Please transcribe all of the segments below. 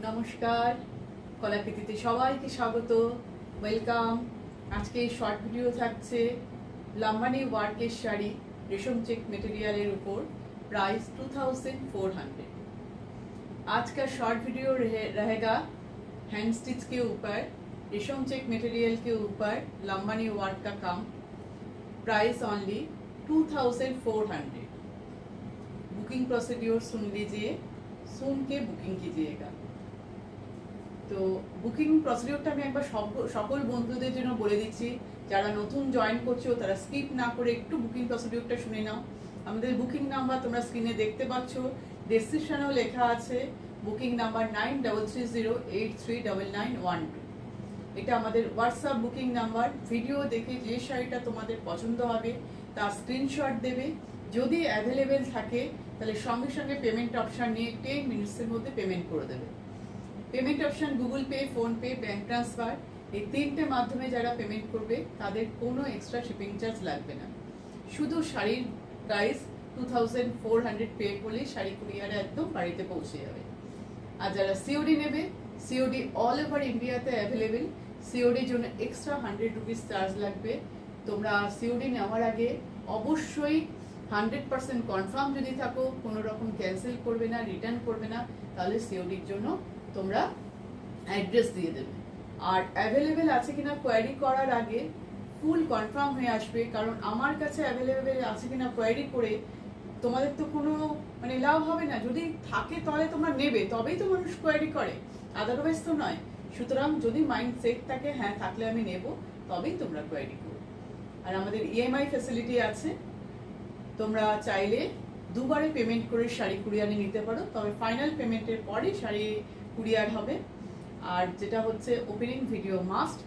নমস্কার, কলাকৃতিতে সবাইকে স্বাগত, ওয়েলকাম। আজকে শর্ট ভিডিও থাকছে লাম্বানি ওয়ার্কের শাড়ি রেশম চেক মেটেরিয়ালের উপর, प्राइस 2400। आज का शॉर्ट वीडियो रहेगा हैंड स्टिच के ऊपर, रेशम चेक मटेरियल के ऊपर लंबानी वर्क का काम, प्राइस ओनली 2400। बुकिंग प्रोसीड्योर सुन लीजिए, सुन के बुकिंग कीजिएगा। তো বুকিং প্রসিডিওরটা আমি একবার সকল বন্ধুদের জন্য বলে দিচ্ছি, যারা নতুন জয়েন করছো তারা স্কিপ না করে একটু বুকিং প্রসিডিওরটা শুনে নাও। আমাদের বুকিং নাম্বার তোমরা স্ক্রিনে দেখতে পাচ্ছ, ডেসক্রিপশনেও লেখা আছে। Booking number 9330839912। এটা আমাদের হোয়াটসঅ্যাপ বুকিং নাম্বার। ভিডিও দেখে যে শাড়িটা তোমাদের পছন্দ হবে তার স্ক্রিনশট দেবে, যদি অ্যাভেলেবেল থাকে তাহলে সঙ্গে সঙ্গে পেমেন্ট অপশন নিয়ে 10 মিনিটসের মধ্যে পেমেন্ট করে দেবে। Payment option Google pay, phone pay, bank transfer, এই তিনটে মাধ্যমে যারা পেমেন্ট করবে তাদের কোনো এক্সট্রা শিপিং চার্জ লাগবে না। শুধু শাড়ির প্রাইস 2400 পে করলে শাড়ি কুরিয়ারে একদম বাড়িতে পৌঁছে যাবে। আর যারা সিওডি নেবে, সিওডি অল ওভার ইন্ডিয়াতে অ্যাভেলেবেল। সিওডির জন্য এক্সট্রা 100 রুপিস চার্জ লাগবে। তোমরা সিওডি নেওয়ার আগে অবশ্যই 100% কনফার্ম যদি থাকো, কোনো রকম ক্যান্সেল করবে না, রিটার্ন করবে না, তাহলে সিওডির জন্য তোমরা অ্যাড্রেস দিয়ে দেবে। আর অ্যাভেলেবেল আছে কিনা কোয়ারি করার আগে ফুল কনফার্ম হয়ে আসবে, কারণ আমার কাছে অ্যাভেলেবেল আছে কিনা কোয়ারি করে তোমাদের তো কোনো লাভ হবে না। যদি থাকে তাহলে তোমরা নেবে, তবেই তো মানুষ কোয়ারি করে, আদারওয়াইজ তো নয়। সুতরাং যদি মাইন্ড সেট থাকে হ্যাঁ থাকলে আমি নেব, তবেই তোমরা কোয়ারি করো। আর আমাদের ইএমআই ফ্যাসিলিটি আছে, তোমরা চাইলে দুবারে পেমেন্ট করে শাড়ি কুরিয়ারে নিতে পারো, তবে ফাইনাল পেমেন্টের পরে শাড়ি কুরিয়ার হবে। আর যেটা হচ্ছে ওপেনিং ভিডিও মাস্ট,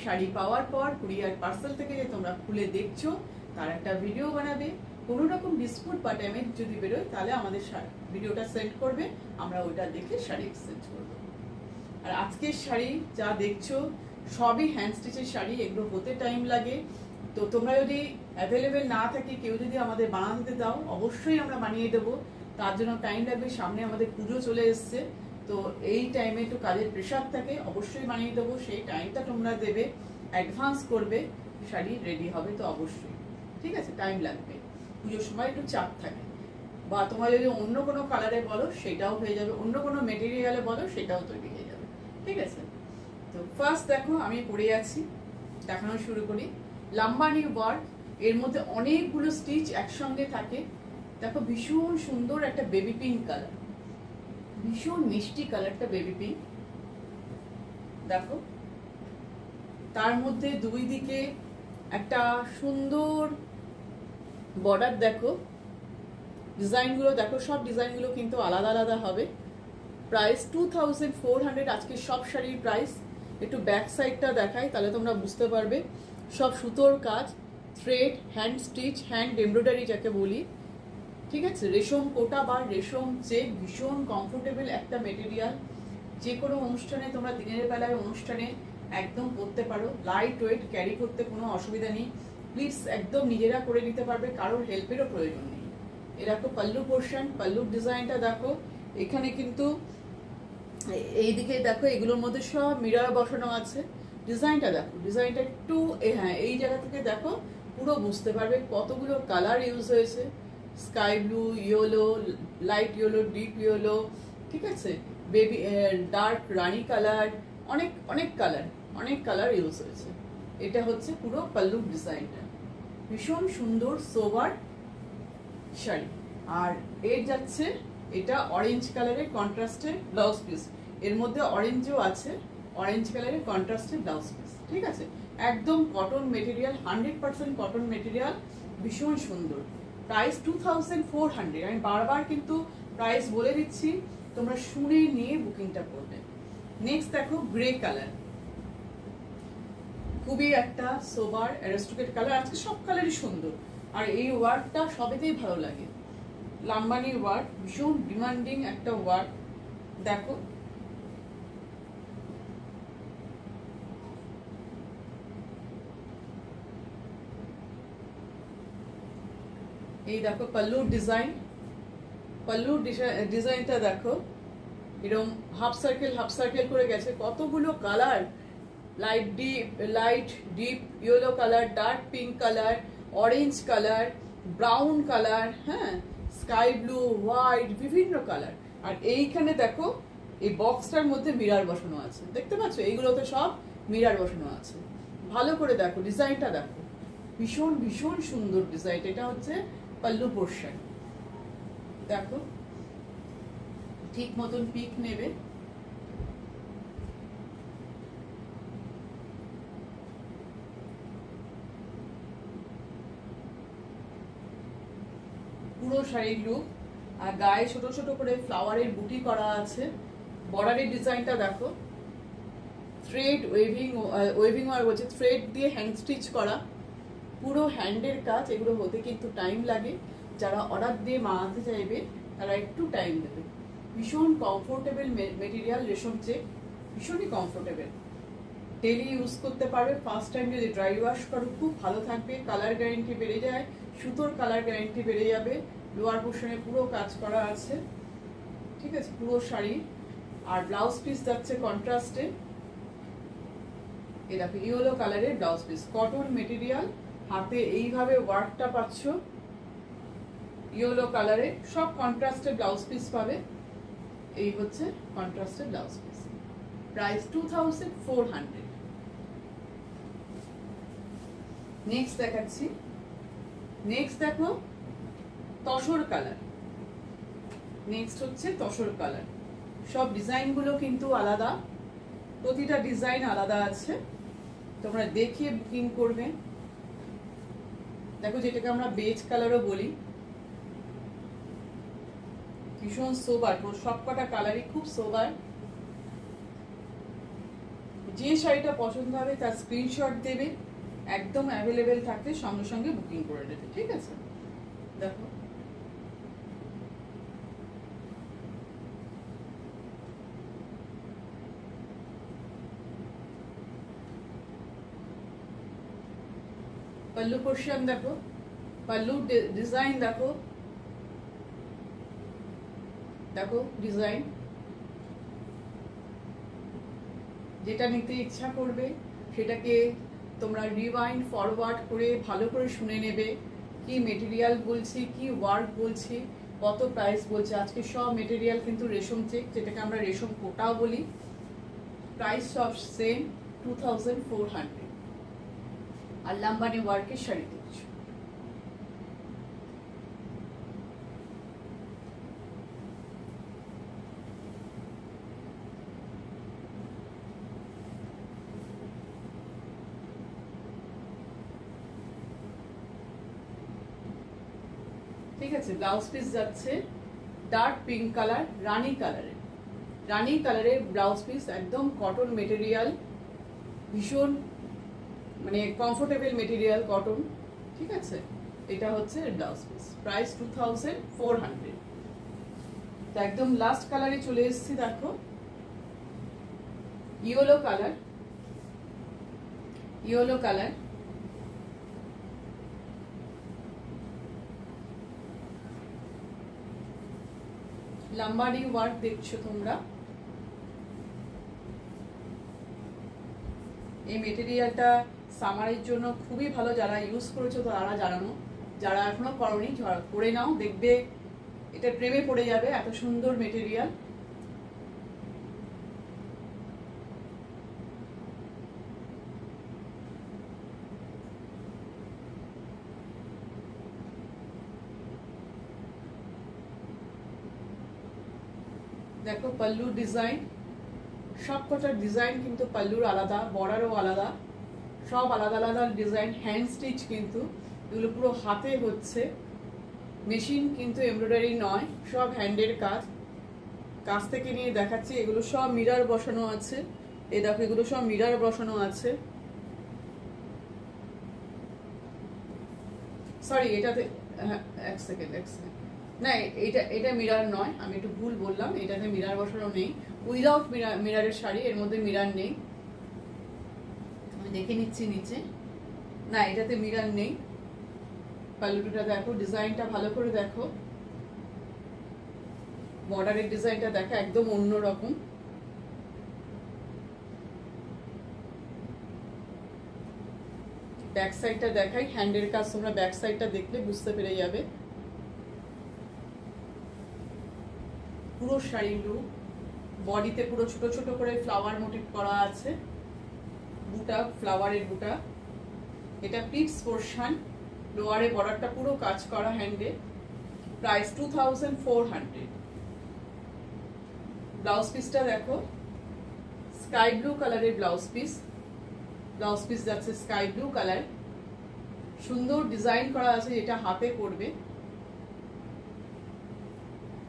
শাড়ি পাওয়ার পর কুরিয়ার পার্সেল থেকে যে তোমরা খুলে দেখছো তার একটা ভিডিও বানাবে। কোনো রকম ডিসপুট বা ড্যামেজ যদি বেরোয় তাহলে আমাদের ভিডিওটা সেন্ড করবে, আমরা ওইটা দেখে শাড়ি এক্সচেঞ্জ করবো। আর আজকের শাড়ি যা দেখছো সবই হ্যান্ড স্টিচের শাড়ি, এগুলো হতে টাইম লাগে। তো তোমরা যদি অ্যাভেলেবেল না থাকে, কেউ যদি আমাদের বানাতে দাও অবশ্যই আমরা বানিয়ে দেবো। তার জন্য টাইম লাগবে, সামনে আমাদের পুজো চলে এসছে, তো এই টাইমে একটু কাজের প্রেশার থাকে, অবশ্যই বানিয়ে দেবো। সেই টাইমটা তোমরা দেবে, অ্যাডভান্স করবে, শাড়ি রেডি হবে তো অবশ্যই। ঠিক আছে, টাইম লাগবে, পুজোর সময় একটু চাপ থাকে। বা তোমরা যদি অন্য কোনো কালারে বলো সেটাও হয়ে যাবে, অন্য কোনো মেটেরিয়ালে বলো সেটাও তৈরি হয়ে যাবে। ঠিক আছে, তো ফার্স্ট দেখো আমি পরে আছি, দেখানো শুরু করি। লাম্বানি ওয়ার্ক, এর মধ্যে অনেকগুলো স্টিচ একসঙ্গে থাকে। দেখো ভীষণ সুন্দর একটা বেবি পিঙ্ক কালার, ভীষণ মিষ্টি কালারটা বেবি পিঙ্ক। দেখো তার মধ্যে দুই দিকে একটা সুন্দর বর্ডার। দেখো ডিজাইনগুলো দেখো, সব ডিজাইনগুলো কিন্তু আলাদা আলাদা হবে। প্রাইস 2400 আজকে সব শাড়ির প্রাইস। একটু ব্যাক সাইডটা দেখাই তাহলে তোমরা বুঝতে পারবে। সব সুতোর কাজ, thread, hand stitch, hand embroidery যাকে বলি। ঠিক আছে, রেশম কোটা বা রেশম চেক, ভীষণ কমফোর্টেবল একটা মেটেরিয়াল। যে কোনো অনুষ্ঠানে তোমরা দিনের বেলায় অনুষ্ঠানে একদম পরতে পারো, লাইট ওয়েট, ক্যারি করতে কোনো অসুবিধা নেই। প্লিজ একদম নিজেরা করে নিতে পারবে, কারোর হেল্পেরও প্রয়োজন নেই। এরা তো পাল্লু পোর্শন, পাল্লুর ডিজাইনটা দেখো। এখানে কিন্তু এইদিকে দেখো এগুলোর মধ্যে সব মিরর বসানো আছে। ডিজাইনটা দেখো, ডিজাইনটা একটু হ্যাঁ এই জায়গা থেকে দেখো পুরো বুঝতে পারবে কতগুলো কালার ইউজ হয়েছে। Sky blue, yellow, light yellow, deep yellow, ঠিক আছে, বেবি ডার্ক রানি কালার, অনেক অনেক কালার ইউজ হয়েছে। এটা হচ্ছে পুরো পাল্লুর ডিজাইনটা, ভীষণ সুন্দর সোবার শাড়ি। আর এর যাচ্ছে এটা অরেঞ্জ কালারের কন্ট্রাস্টের ব্লাউজ পিস, এর মধ্যে অরেঞ্জও আছে, অরেঞ্জ কালারের কন্ট্রাস্টের ব্লাউজ পিস। ঠিক আছে, একদম কটন মেটেরিয়াল, 100% কটন মেটেরিয়াল, ভীষণ সুন্দর। প্রাইস 2400। আমি বারবার কিন্তু প্রাইস বলে দিচ্ছি, তোমরা শুনে নিয়ে বুকিংটা করবে। নেক্সট দেখো গ্রে কালার, খুবই একটা সোবার অ্যারিস্টোক্রেট কালার। আজকে সব কালারই সুন্দর, আর এই ওয়ার্কটা সবেতেই ভালো লাগে। লাম্বানি ওয়ার্ক, ভীষণ ডিমান্ডিং একটা ওয়ার্ক। দেখো এই দেখো পাল্লুর ডিজাইনটা দেখো, এরকম হাফ সার্কেল করে গেছে, কতগুলো colour, light deep yellow colour, dark pink colour, orange colour, brown colour, হ্যাঁ, স্কাই ব্লু, হোয়াইট, বিভিন্ন কালার। আর এইখানে দেখো এই বক্সটার মধ্যে মিরার বসানো আছে, দেখতে পাচ্ছ? এইগুলোতে সব মিরার বসানো আছে। ভালো করে দেখো ডিজাইনটা, দেখো ভীষণ ভীষণ সুন্দর ডিজাইন। এটা হচ্ছে পাল্লু পোর্শন, দেখো ঠিক মতন পিক নেবে। পুরো শাড়ির লুক, আর গায়ে ছোট ছোট করে ফ্লাওয়ারের বুটি করা আছে। বর্ডারের ডিজাইনটা দেখো, থ্রেড ওয়েভিং আর বলছে থ্রেড দিয়ে হ্যান্ড স্টিচ করা, পুরো হ্যান্ডের কাজ। এগুলো হতে কিন্তু টাইম লাগে, যারা অর্ডার দিয়ে বানাতে চাইবে তারা একটু টাইম দেবে। ভীষণ কমফোর্টেবল মেটেরিয়াল, রেশম চেক, ভীষণই কমফোর্টেবল, ডেলি ইউজ করতে পারবে। ফার্স্ট টাইম যদি ড্রাই ওয়াশ করো খুব ভালো থাকবে, কালার গ্যারেন্টি বেড়ে যায়, সুতোর কালার গ্যারেন্টি বেড়ে যাবে। লোয়ার পোর্শনে পুরো কাজ করা আছে, ঠিক আছে, পুরো শাড়ি। আর ব্লাউজ পিস যাচ্ছে কন্ট্রাস্টে, এই দেখো ইয়েলো কালারের ব্লাউজ পিস, কটন মেটেরিয়াল, হাতে এইভাবে ওয়ার্কটা পাচ্ছ ইয়েলো কালারে, সব কন্ট্রাস্টে ব্লাউজ পিস পাবে। এই হচ্ছে কন্ট্রাস্টে ব্লাউজ পিস, প্রাইস 2400। নেক্সট দেখাচ্ছি, নেক্সট দেখো তসর কালার। নেক্সট হচ্ছে তসর কালার। সব ডিজাইনগুলো কিন্তু আলাদা, প্রতিটা ডিজাইন আলাদা আছে, তোমরা দেখে বুকিং করবে। দেখো যেটাকে আমরা বেজ কালারও বলি, ভীষণ সোবার, সবকটা কালারই খুব সোবার। যে শাড়িটা পছন্দ হবে তার স্ক্রিনশট দেবে, একদম অ্যাভেলেবেল থাকলে সঙ্গে সঙ্গে বুকিং করে দেবে, ঠিক আছে? দেখো पल्लू पोर्शन देखो, पल्लू डिजाइन देखो, देखो डिजाइन যেটা নিতে ইচ্ছা করবে সেটাকে তোমরা রিওয়াইন্ড ফরওয়ার্ড করে ভালো করে শুনে নেবে, কি মেটেরিয়াল বলছি, কি ওয়ার্ক বলছি, কত প্রাইস বলছে। আজকে সব মেটেরিয়াল কিন্তু রেশম চেক, যেটাকে আমরা রেশম কোটাও বলি। প্রাইস সব সেম 2400। আর লাম্বানি ওয়ার্কের শাড়ি দিচ্ছি। ঠিক আছে, ব্লাউজ পিস যাচ্ছে ডার্ক পিঙ্ক কালার, রানী কালারের ব্লাউজ পিস, একদম কটন মেটেরিয়াল, ভীষণ মানে কমফোর্টেবল মেটেরিয়াল কটন, ঠিক আছে? এটা হচ্ছে ব্লাউজ পিস, প্রাইস 2400। তো একদম লাস্ট কালারে চলে এসেছি, দেখো ইয়েলো কালার, লাম্বাডি ওয়ার্ক দেখছো তোমরা। এই মেটেরিয়ালটা সামারের জন্য খুবই ভালো, যারা ইউজ করেছো তারা জানানো, যারা এখনো করনি করে নাও, দেখবে এটা প্রেমে পড়ে যাবে, এত সুন্দর মেটেরিয়াল। দেখো পল্লু ডিজাইন, সবকটা ডিজাইন কিন্তু পল্লুর আলাদা, বর্ডারও আলাদা, সব আলাদা আলাদা ডিজাইন, হ্যান্ড স্টিচ কিন্তু এগুলো পুরো হাতে হচ্ছে, মেশিন কিন্তু এমব্রয়ডারি নয়, সব হ্যান্ডের কাজ। কাছ থেকে নিয়ে দেখাচ্ছি, এগুলো সব মিরর বসানো আছে, এই দেখো এগুলো সব মিরর বসানো আছে। সরি এটাতে এক সেকেন্ড না, এটা মিরর নয়, আমি একটু ভুল বললাম, এটাতে মিরর বসানো নেই, উইদাউট মিররের শাড়ি, এর মধ্যে মিরর নেই। আমি দেখে নিচ্ছি নিচে, না এটাতে মিরর নেই। পাল্লুটা দেখো, ডিজাইনটা ভালো করে দেখো, বর্ডারের ডিজাইনটা দেখা একদম অন্যরকম। ব্যাক সাইডটা দেখাই, হ্যান্ডের কাজ তোমরা ব্যাক সাইডটা দেখলে বুঝতে পেরে যাবে। পুরো শাড়ির লুক, বডিতে পুরো ছোট ছোট করে ফ্লাওয়ার মোটিভ করা আছে, বুটা ফ্লাওয়ারের বুটা। এটা প্লিটস পোর্শন, লোয়ারে বর্ডারটা পুরো কাজ করা হ্যান্ডে। প্রাইস 2400। ব্লাউজ পিসটা দেখো, স্কাই ব্লু কালারের ব্লাউজ পিস। ব্লাউজ পিস যাচ্ছে স্কাই ব্লু কালার, সুন্দর ডিজাইন করা আছে যেটা হাতে করবে।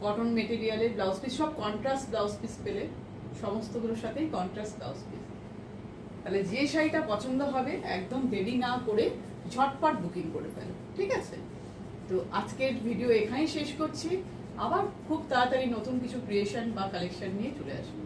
কটন মেটেরিয়ালের ব্লাউজ পিস, সব কন্ট্রাস্ট ব্লাউজ পিস পেলে, সমস্তগুলোর সাথেই কন্ট্রাস্ট ব্লাউজ পিস। তাহলে যে শাড়িটা পছন্দ হবে একদম দেরি না করে ঝটপট বুকিং করে ফেলো, ঠিক আছে? তো আজকের ভিডিও এখানেই শেষ করছি, আবার খুব তাড়াতাড়ি নতুন কিছু ক্রিয়েশন বা কালেকশন নিয়ে চলে আসবো।